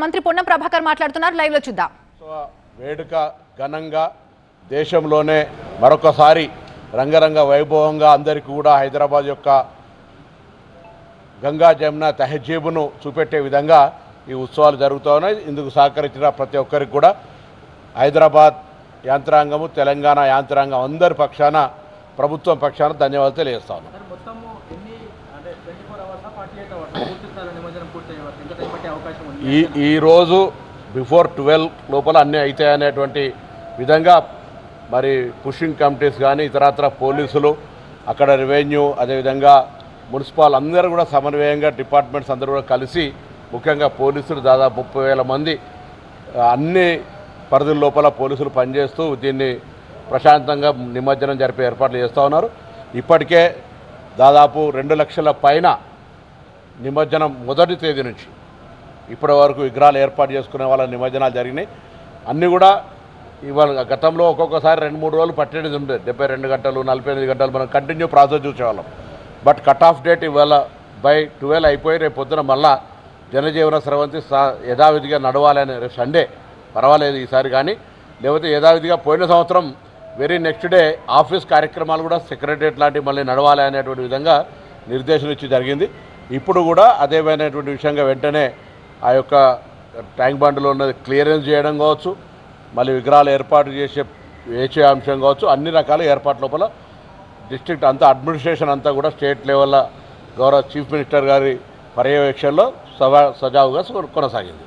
మంత్రి పొన్నం ప్రభాకర్ మాట్లాడుతున్నారు. లైవ్ లో చూద్దాం. వేడుక ఘనంగా దేశంలోనే మరొకసారి రంగరంగ వైభవంగా అందరికీ కూడా హైదరాబాద్ యొక్క గంగా జమున తహజీబును చూపెట్టే విధంగా ఈ ఉత్సవాలు జరుగుతూ ఉన్నాయి. ఇందుకు సహకరించిన ప్రతి ఒక్కరికి కూడా హైదరాబాద్ యాంత్రాంగము, తెలంగాణ యాంత్రాంగం అందరి పక్షాన, ప్రభుత్వం పక్షాన ధన్యవాదాలు తెలియజేస్తా ఉన్నాం. ఈరోజు బిఫోర్ 12 లోపల అన్నీ అవుతాయి అనేటువంటి విధంగా మరి పుషింగ్ కమిటీస్ కానీ ఇతరత్ర పోలీసులు, అక్కడ రెవెన్యూ, అదేవిధంగా మున్సిపల్ అందరూ కూడా సమన్వయంగా డిపార్ట్మెంట్స్ అందరూ కూడా కలిసి, ముఖ్యంగా పోలీసులు దాదాపు 30,000 మంది అన్ని పరిధుల లోపల పోలీసులు పనిచేస్తూ దీన్ని ప్రశాంతంగా నిమజ్జనం జరిపే ఏర్పాట్లు చేస్తూ ఉన్నారు. ఇప్పటికే దాదాపు 2 లక్షల పైన నిమజ్జనం మొదటి తేదీ నుంచి ఇప్పటి వరకు విగ్రహాలు ఏర్పాటు చేసుకునే వాళ్ళ నిమజ్జనాలు జరిగినాయి. అన్నీ కూడా ఇవాళ గతంలో ఒక్కొక్కసారి 2-3 రోజులు పట్టేది ఉండేది, 72 గంటలు 48 గంటలు మనం కంటిన్యూ ప్రాసెస్ చూసేవాళ్ళం. బట్ కట్ ఆఫ్ డేట్ ఇవాళ బై 12 అయిపోయి రేపు పొద్దున మళ్ళా జనజీవన స్రవంతి యథావిధిగా నడవాలని, రేపు సండే పర్వాలేదు ఈసారి, కానీ లేకపోతే యథావిధిగా పోయిన సంవత్సరం వెరీ నెక్స్ట్ డే ఆఫీస్ కార్యక్రమాలు కూడా సెక్రటరియట్ లాంటివి మళ్ళీ నడవాలి అనేటువంటి విధంగా నిర్దేశం ఇచ్చి జరిగింది. ఇప్పుడు కూడా అదేమైనటువంటి విషయంగా వెంటనే ఆ యొక్క ట్యాంక్ బండ్లో ఉన్నది క్లియరెన్స్ చేయడం కావచ్చు, మళ్ళీ విగ్రహాలు ఏర్పాటు చేసే అంశం కావచ్చు, అన్ని రకాల ఏర్పాట్ల లోపల డిస్ట్రిక్ట్ అంతా అడ్మినిస్ట్రేషన్ అంతా కూడా స్టేట్ లెవెల్లో గౌరవ చీఫ్ మినిస్టర్ గారి పర్యవేక్షణలో సజావుగా కొనసాగింది.